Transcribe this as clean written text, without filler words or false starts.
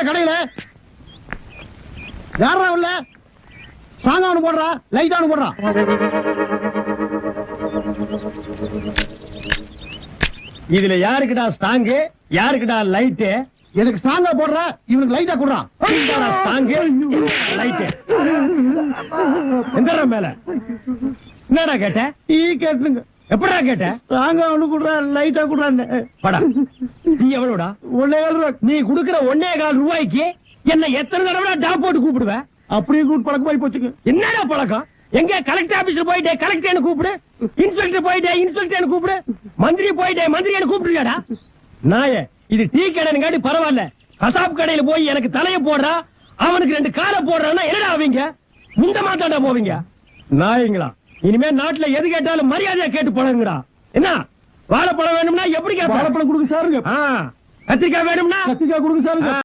கடையில யாரா உள்ள சாங்கா ஒண்ணு போடுறா, லைட்டா ஒண்ணு போடுறா. இதுல யாருக்குடா ஸ்டாங்கு, யாருக்குடா லைட்டு? எனக்கு ஸ்டாங்கா போடுறா, இவனுக்கு லைட்டா குடுறான். ஸ்டாங்கு லைட்டு எந்த மேல என்னடா கேட்ட? டீ கேட்டுங்க. எப்படா கேட்ட? ஸ்டாங்கா ஒண்ணு குடுறா, லைட்டா குடுறான்னு. படா நீ எவ்வளவுடா? 1.25 ரூபாய். நீ குடுக்கிற 1.25 ரூபாய்க்கு என்ன எத்தனை தடவை டாப் போட்டு கூப்பிடுவ? அப்படியே கூட்டு பழக்கமாயி போச்சுங்க. என்னடா பழக்கம்? எங்க கலெக்டர் ஆபீஸ்ல போயிட்டே கலெக்டர் கூப்பிடு, இன்ஸ்பெக்டர் போயிட்டே இன்ஸ்பெக்டர் கூப்பிடு, மந்திரி போயிட்டே மந்திரி கூப்பிடுறியாடா? நாயே, இது டீ கடைங்காட்டி பரவாயில்ல. கசாப் கடையில போய் எனக்கு தலைய போடுறா, அவனுக்கு 2 காலை போடுறான்னா என்னடா ஆவீங்க? முந்த மாத்தாண்டா போவீங்க நாயங்களா. இனிமே நாட்டுல எது கேட்டாலும் மரியாதையா கேட்டு பழகுங்கடா. என்ன வாழைப்பழம் வேணும்னா எப்படி வாழைப்பழம் கொடுக்க சாருங்க, கத்திரிக்காய் வேணும்னா கத்திரிக்காய் கொடுக்க சாருங்க.